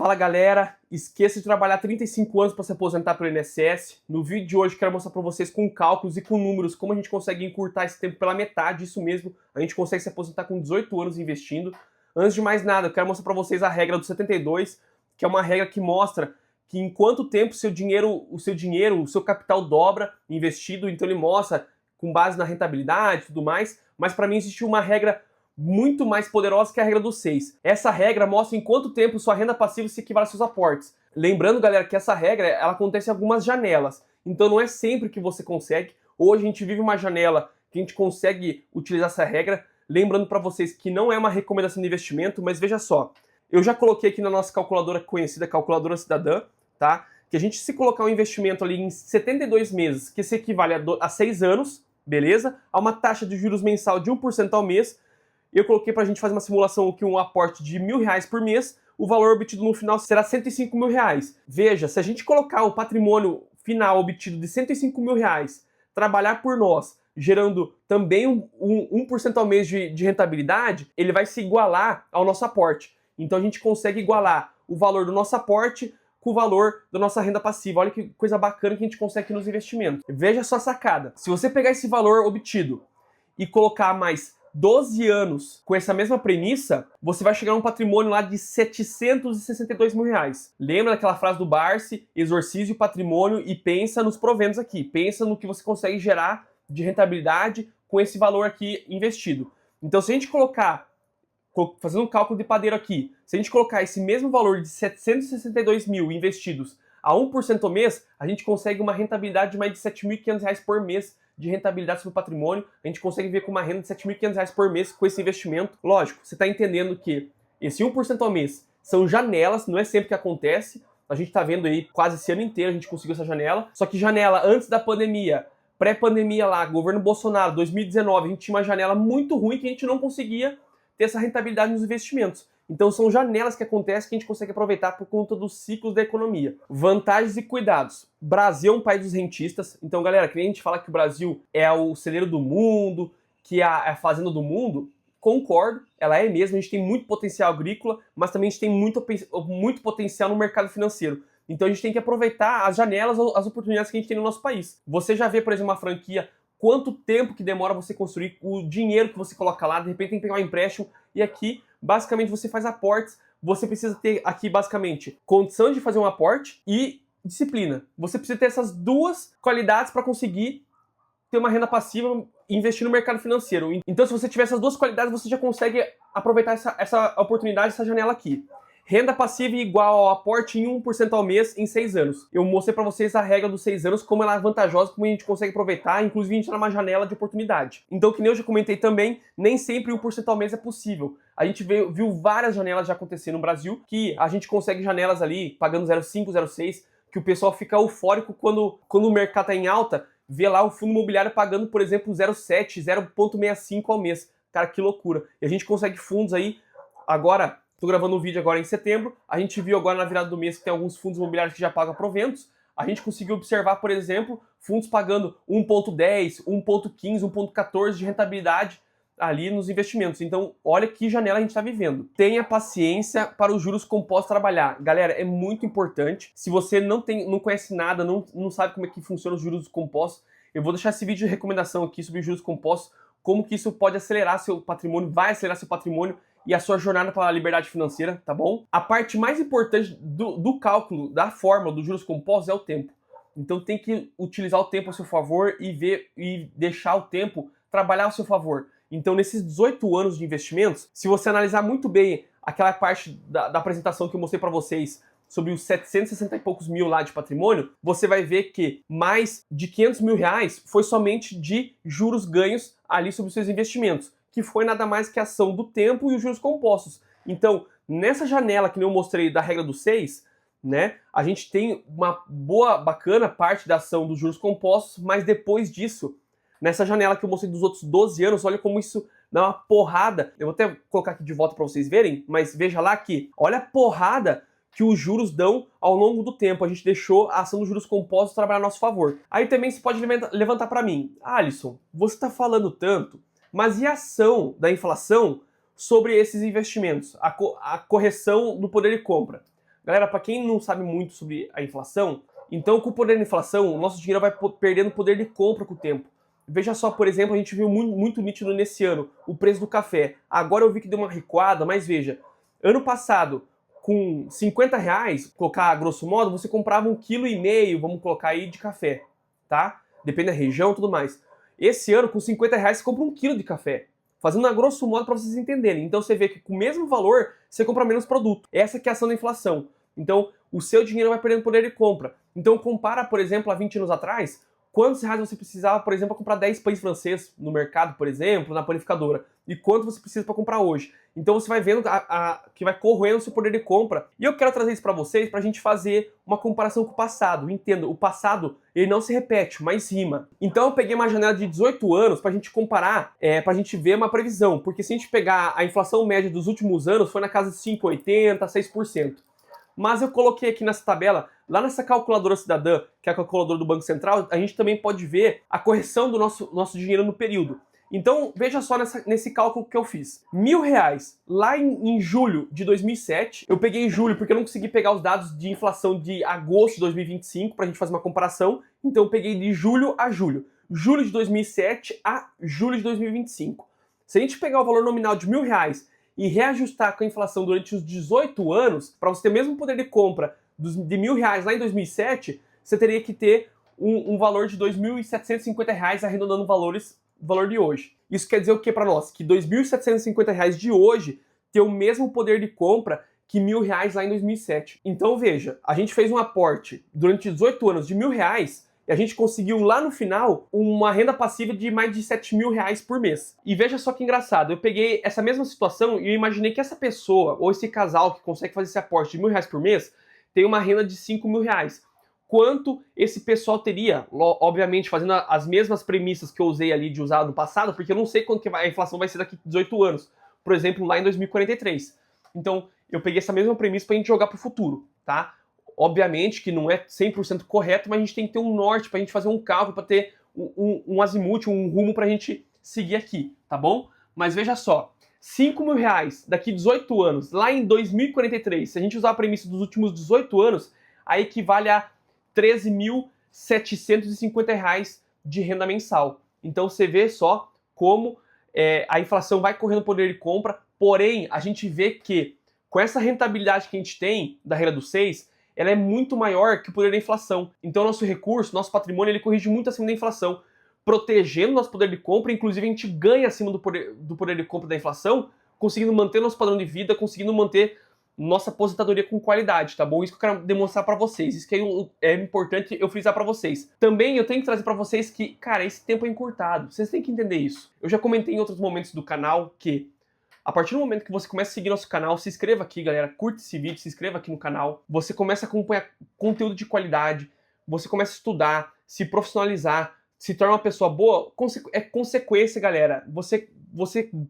Fala galera, esqueça de trabalhar 35 anos para se aposentar pelo INSS. No vídeo de hoje quero mostrar para vocês com cálculos e com números como a gente consegue encurtar esse tempo pela metade, isso mesmo, a gente consegue se aposentar com 18 anos investindo. Antes de mais nada, eu quero mostrar para vocês a regra do 72, que é uma regra que mostra que em quanto tempo o seu capital dobra investido, então ele mostra com base na rentabilidade e tudo mais, mas para mim existe uma regra muito mais poderosa que a regra dos 6. Essa regra mostra em quanto tempo sua renda passiva se equivale aos seus aportes. Lembrando, galera, que essa regra ela acontece em algumas janelas, então não é sempre que você consegue. Hoje a gente vive uma janela que a gente consegue utilizar essa regra. Lembrando para vocês que não é uma recomendação de investimento, mas veja só, eu já coloquei aqui na nossa calculadora conhecida, calculadora cidadã, tá? Que a gente, se colocar um investimento ali em 72 meses, que se equivale a 6 anos, beleza? A uma taxa de juros mensal de 1% ao mês, eu coloquei pra gente fazer uma simulação que um aporte de R$1.000 por mês, o valor obtido no final será R$105 mil. Veja, se a gente colocar o patrimônio final obtido de R$105 mil, trabalhar por nós, gerando também 1% ao mês de rentabilidade, ele vai se igualar ao nosso aporte. Então a gente consegue igualar o valor do nosso aporte com o valor da nossa renda passiva. Olha que coisa bacana que a gente consegue aqui nos investimentos. Veja só a sacada. Se você pegar esse valor obtido e colocar mais 12 anos com essa mesma premissa, você vai chegar a um patrimônio lá de R$762 mil. Lembra daquela frase do Barsi? Exorcize o patrimônio e pensa nos proventos aqui. Pensa no que você consegue gerar de rentabilidade com esse valor aqui investido. Então, se a gente colocar, fazendo um cálculo de padeiro aqui, se a gente colocar esse mesmo valor de 762 mil investidos a 1% ao mês, a gente consegue uma rentabilidade de mais de R$7.500 por mês de rentabilidade sobre o patrimônio. A gente consegue ver com uma renda de R$7.500 por mês com esse investimento. Lógico, você está entendendo que esse 1% ao mês são janelas, não é sempre que acontece. A gente está vendo aí quase esse ano inteiro a gente conseguiu essa janela. Só que janela antes da pandemia, pré-pandemia lá, governo Bolsonaro, 2019, a gente tinha uma janela muito ruim que a gente não conseguia ter essa rentabilidade nos investimentos. Então são janelas que acontecem que a gente consegue aproveitar por conta dos ciclos da economia. Vantagens e cuidados. Brasil é um país dos rentistas. Então, galera, que nem a gente fala que o Brasil é o celeiro do mundo, que é a fazenda do mundo, concordo, ela é mesmo. A gente tem muito potencial agrícola, mas também a gente tem muito potencial no mercado financeiro. Então a gente tem que aproveitar as janelas, as oportunidades que a gente tem no nosso país. Você já vê, por exemplo, uma franquia, quanto tempo que demora você construir, o dinheiro que você coloca lá, de repente tem que pegar um empréstimo, e aqui, basicamente, você faz aportes. Você precisa ter aqui, basicamente, condição de fazer um aporte e disciplina. Você precisa ter essas duas qualidades para conseguir ter uma renda passiva e investir no mercado financeiro. Então, se você tiver essas duas qualidades, você já consegue aproveitar essa oportunidade, essa janela aqui. Renda passiva igual ao aporte em 1% ao mês em 6 anos. Eu mostrei para vocês a regra dos 6 anos, como ela é vantajosa, como a gente consegue aproveitar, inclusive a gente está numa janela de oportunidade. Então, que nem eu já comentei também, nem sempre 1% ao mês é possível. A gente viu várias janelas já acontecer no Brasil, que a gente consegue janelas ali pagando 0,5, 0,6, que o pessoal fica eufórico quando o mercado está em alta, vê lá o fundo imobiliário pagando, por exemplo, 0,7, 0,65 ao mês. Cara, que loucura. E a gente consegue fundos aí, agora, estou gravando um vídeo agora em setembro, a gente viu agora na virada do mês que tem alguns fundos imobiliários que já pagam proventos. A gente conseguiu observar, por exemplo, fundos pagando 1,10, 1,15, 1,14 de rentabilidade ali nos investimentos. Então, olha que janela a gente está vivendo. Tenha paciência para os juros compostos trabalhar. Galera, é muito importante. Se você não conhece nada, não sabe como é que funciona os juros compostos, eu vou deixar esse vídeo de recomendação aqui sobre juros compostos, como que isso pode acelerar seu patrimônio, vai acelerar seu patrimônio e a sua jornada para a liberdade financeira, tá bom? A parte mais importante do cálculo, da fórmula dos juros compostos é o tempo. Então tem que utilizar o tempo a seu favor e deixar o tempo trabalhar a seu favor. Então, nesses 18 anos de investimentos, se você analisar muito bem aquela parte da apresentação que eu mostrei para vocês sobre os 760 e poucos mil lá de patrimônio, você vai ver que mais de R$500 mil foi somente de juros ganhos ali sobre os seus investimentos, que foi nada mais que a ação do tempo e os juros compostos. Então, nessa janela que eu mostrei da regra dos 6, né, a gente tem uma bacana parte da ação dos juros compostos, mas depois disso, nessa janela que eu mostrei dos outros 12 anos, olha como isso dá uma porrada. Eu vou até colocar aqui de volta para vocês verem, mas veja lá que olha a porrada que os juros dão ao longo do tempo. A gente deixou a ação dos juros compostos trabalhar a nosso favor. Aí também você pode levantar para mim, Alisson, você está falando tanto, mas e a ação da inflação sobre esses investimentos? A correção do poder de compra. Galera, para quem não sabe muito sobre a inflação, então com o poder da inflação, o nosso dinheiro vai perdendo poder de compra com o tempo. Veja só, por exemplo, a gente viu muito nítido nesse ano o preço do café. Agora eu vi que deu uma recuada, mas veja, ano passado, com 50 reais, colocar grosso modo, você comprava 1,5 kg, vamos colocar aí, de café, tá? Depende da região e tudo mais. Esse ano, com 50 reais, você compra 1 quilo de café. Fazendo a grosso modo para vocês entenderem. Então você vê que com o mesmo valor, você compra menos produto. Essa que é a ação da inflação. Então, o seu dinheiro vai perdendo poder de compra. Então, compara, por exemplo, há 20 anos atrás, quantos reais você precisava, por exemplo, para comprar 10 pães francês no mercado, por exemplo, na panificadora, e quanto você precisa para comprar hoje. Então você vai vendo que vai corroendo o seu poder de compra. E eu quero trazer isso para vocês para a gente fazer uma comparação com o passado. Entenda, o passado ele não se repete, mas rima. Então eu peguei uma janela de 18 anos para a gente comparar, para a gente ver uma previsão. Porque se a gente pegar a inflação média dos últimos anos, foi na casa de 5,80%, 6%. Mas eu coloquei aqui nessa tabela, lá nessa calculadora cidadã, que é a calculadora do Banco Central, a gente também pode ver a correção do nosso dinheiro no período. Então, veja só nesse cálculo que eu fiz. R$1.000, lá em julho de 2007, eu peguei julho porque eu não consegui pegar os dados de inflação de agosto de 2025 para a gente fazer uma comparação, então eu peguei de julho a julho. Julho de 2007 a julho de 2025. Se a gente pegar o valor nominal de R$1.000 e reajustar com a inflação durante os 18 anos, para você ter o mesmo poder de compra de R$1.000 lá em 2007, você teria que ter um valor de R$2.750 arredondando o valor de hoje. Isso quer dizer o que para nós? Que R$2.750 de hoje tem o mesmo poder de compra que R$1.000 lá em 2007. Então veja, a gente fez um aporte durante 18 anos de R$1.000 e a gente conseguiu lá no final uma renda passiva de mais de R$7.000 por mês. E veja só que engraçado, eu peguei essa mesma situação e eu imaginei que essa pessoa, ou esse casal que consegue fazer esse aporte de R$1.000 por mês, tem uma renda de R$5.000. Quanto esse pessoal teria, obviamente fazendo as mesmas premissas que eu usei ali de usar no passado, porque eu não sei quanto que a inflação vai ser daqui a 18 anos. Por exemplo, lá em 2043. Então, eu peguei essa mesma premissa para a gente jogar para o futuro, tá? Obviamente que não é 100% correto, mas a gente tem que ter um norte para a gente fazer um cálculo, para ter um azimuth, um rumo para a gente seguir aqui, tá bom? Mas veja só, R$5.000 daqui a 18 anos, lá em 2043, se a gente usar a premissa dos últimos 18 anos, aí equivale a R$13.750 de renda mensal. Então você vê só como a inflação vai correndo o poder de compra, porém a gente vê que com essa rentabilidade que a gente tem da regra dos 6, ela é muito maior que o poder da inflação. Então nosso recurso, nosso patrimônio, ele corrige muito acima da inflação, protegendo nosso poder de compra, inclusive a gente ganha acima do poder de compra da inflação, conseguindo manter nosso padrão de vida, conseguindo manter nossa aposentadoria com qualidade, tá bom? Isso que eu quero demonstrar pra vocês, isso que é importante eu frisar pra vocês. Também eu tenho que trazer pra vocês que, cara, esse tempo é encurtado, vocês têm que entender isso. Eu já comentei em outros momentos do canal que a partir do momento que você começa a seguir nosso canal, se inscreva aqui, galera, curte esse vídeo, se inscreva aqui no canal, você começa a acompanhar conteúdo de qualidade, você começa a estudar, se profissionalizar, se torna uma pessoa boa, é consequência, galera. Você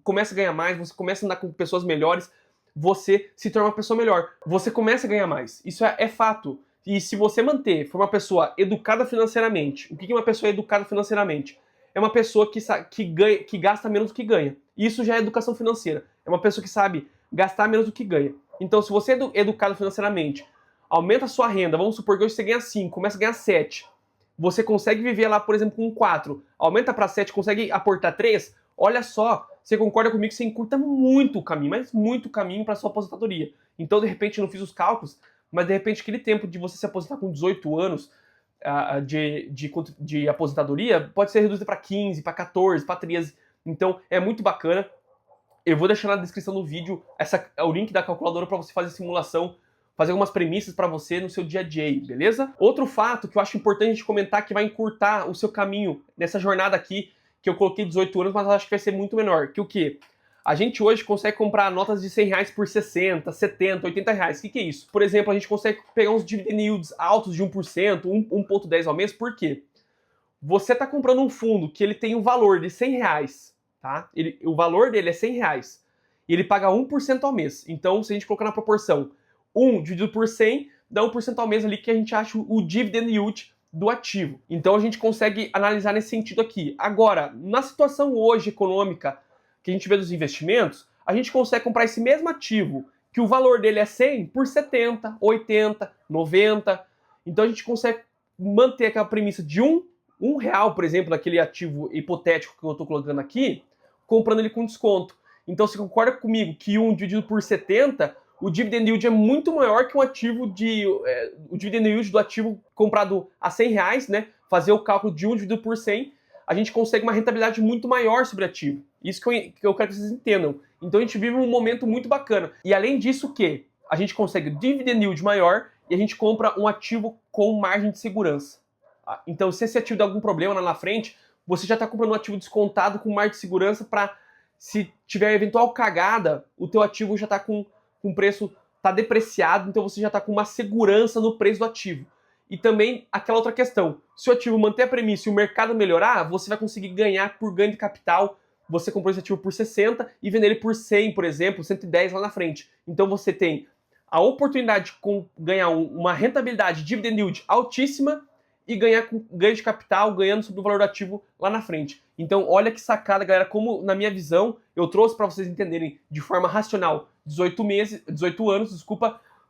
começa a ganhar mais, você começa a andar com pessoas melhores, você se torna uma pessoa melhor. Você começa a ganhar mais. Isso é fato. E se você for uma pessoa educada financeiramente, o que é uma pessoa educada financeiramente? É uma pessoa que gasta menos do que ganha. Isso já é educação financeira. É uma pessoa que sabe gastar menos do que ganha. Então, se você é educado financeiramente, aumenta a sua renda, vamos supor que hoje você ganha 5, começa a ganhar 7. Você consegue viver lá, por exemplo, com 4, aumenta para 7, consegue aportar 3, olha só, você concorda comigo que você encurta muito o caminho, mas muito caminho para sua aposentadoria. Então, de repente, eu não fiz os cálculos, mas de repente aquele tempo de você se aposentar com 18 anos de aposentadoria pode ser reduzido para 15, para 14, para 13. Então, é muito bacana. Eu vou deixar na descrição do vídeo o link da calculadora para você fazer a simulação, fazer algumas premissas para você no seu dia a dia aí, beleza? Outro fato que eu acho importante a gente comentar que vai encurtar o seu caminho nessa jornada aqui, que eu coloquei 18 anos, mas eu acho que vai ser muito menor. Que o quê? A gente hoje consegue comprar notas de R$100 por 60, 70, 80 reais. O que é isso? Por exemplo, a gente consegue pegar uns dividend yields altos de 1%, 1,10 ao mês. Por quê? Você está comprando um fundo que ele tem um valor de R$100, tá? O valor dele é R$100 e ele paga 1% ao mês. Então, se a gente colocar na proporção 1 dividido por 100, dá 1% ao mês ali que a gente acha o dividend yield do ativo. Então a gente consegue analisar nesse sentido aqui. Agora, na situação hoje econômica que a gente vê dos investimentos, a gente consegue comprar esse mesmo ativo que o valor dele é 100 por 70, 80, 90. Então a gente consegue manter aquela premissa de um real, por exemplo, daquele ativo hipotético que eu estou colocando aqui, comprando ele com desconto. Então você concorda comigo que 1 dividido por 70, o dividend yield é muito maior que um ativo o dividend yield do ativo comprado a 100 reais, né? Fazer o cálculo de 1 dividido por 100, a gente consegue uma rentabilidade muito maior sobre o ativo. Isso que eu quero que vocês entendam. Então a gente vive um momento muito bacana. E além disso, o quê? A gente consegue dividend yield maior e a gente compra um ativo com margem de segurança. Então, se esse ativo der algum problema lá na frente, você já está comprando um ativo descontado com margem de segurança para, se tiver eventual cagada, o teu ativo já está com preço, está depreciado, então você já está com uma segurança no preço do ativo. E também aquela outra questão, se o ativo manter a premissa e o mercado melhorar, você vai conseguir ganhar por ganho de capital. Você comprou esse ativo por 60 e vender ele por 100, por exemplo, 110 lá na frente. Então você tem a oportunidade de ganhar uma rentabilidade dividend yield altíssima e ganhar com ganho de capital, ganhando sobre o valor do ativo lá na frente. Então olha que sacada, galera, como na minha visão, eu trouxe para vocês entenderem de forma racional 18 anos,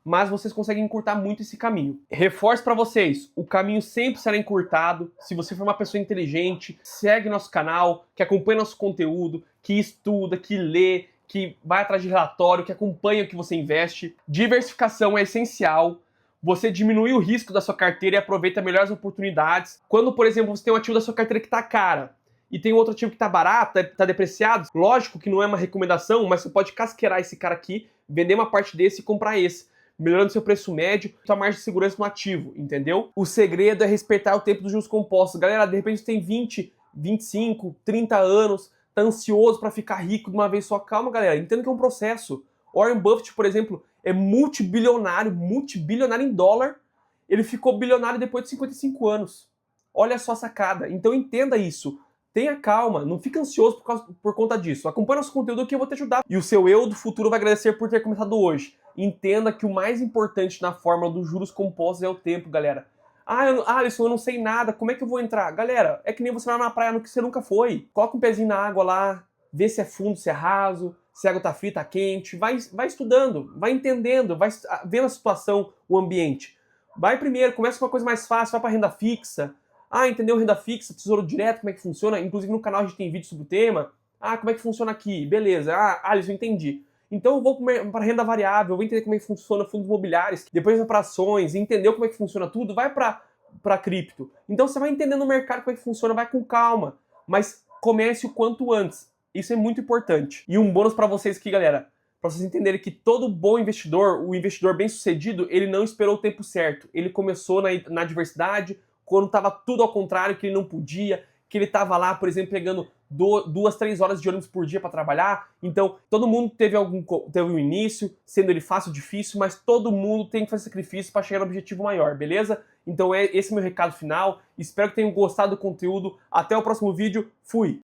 mas vocês conseguem encurtar muito esse caminho. Reforço para vocês, o caminho sempre será encurtado. Se você for uma pessoa inteligente, segue nosso canal, que acompanha nosso conteúdo, que estuda, que lê, que vai atrás de relatório, que acompanha o que você investe. Diversificação é essencial. Você diminui o risco da sua carteira e aproveita melhores oportunidades. Quando, por exemplo, você tem um ativo da sua carteira que está cara e tem outro ativo que está barato, está depreciado, lógico que não é uma recomendação, mas você pode casqueirar esse cara aqui, vender uma parte desse e comprar esse, melhorando seu preço médio, sua margem de segurança no ativo, entendeu? O segredo é respeitar o tempo dos juros compostos. Galera, de repente você tem 20, 25, 30 anos, tá ansioso para ficar rico de uma vez só. Calma, galera, entenda que é um processo. Warren Buffett, por exemplo, é multibilionário em dólar. Ele ficou bilionário depois de 55 anos. Olha só a sacada. Então entenda isso. Tenha calma, não fique ansioso por conta disso. Acompanhe nosso conteúdo que eu vou te ajudar. E o seu eu do futuro vai agradecer por ter começado hoje. Entenda que o mais importante na fórmula dos juros compostos é o tempo, galera. Alisson, eu não sei nada, como é que eu vou entrar? Galera, é que nem você vai na praia no que você nunca foi. Coloca um pezinho na água lá, vê se é fundo, se é raso, se a água tá fria, tá quente. Vai estudando, vai entendendo, vai vendo a situação, o ambiente. Vai primeiro, começa com uma coisa mais fácil, vai pra renda fixa. Entendeu? Renda fixa, tesouro direto, como é que funciona? Inclusive no canal a gente tem vídeo sobre o tema. Como é que funciona aqui? Beleza. Alisson, entendi. Então eu vou para renda variável, eu vou entender como é que funciona fundos imobiliários, depois vai para ações, entendeu como é que funciona tudo, vai para cripto. Então você vai entendendo o mercado como é que funciona, vai com calma, mas comece o quanto antes. Isso é muito importante. E um bônus para vocês aqui, galera, para vocês entenderem que todo bom investidor, o investidor bem-sucedido, ele não esperou o tempo certo. Ele começou na adversidade, quando estava tudo ao contrário, que ele não podia, que ele estava lá, por exemplo, pegando 2, 3 horas de ônibus por dia para trabalhar. Então, todo mundo teve um início, sendo ele fácil ou difícil, mas todo mundo tem que fazer sacrifício para chegar no objetivo maior, beleza? Então, esse é o meu recado final. Espero que tenham gostado do conteúdo. Até o próximo vídeo. Fui!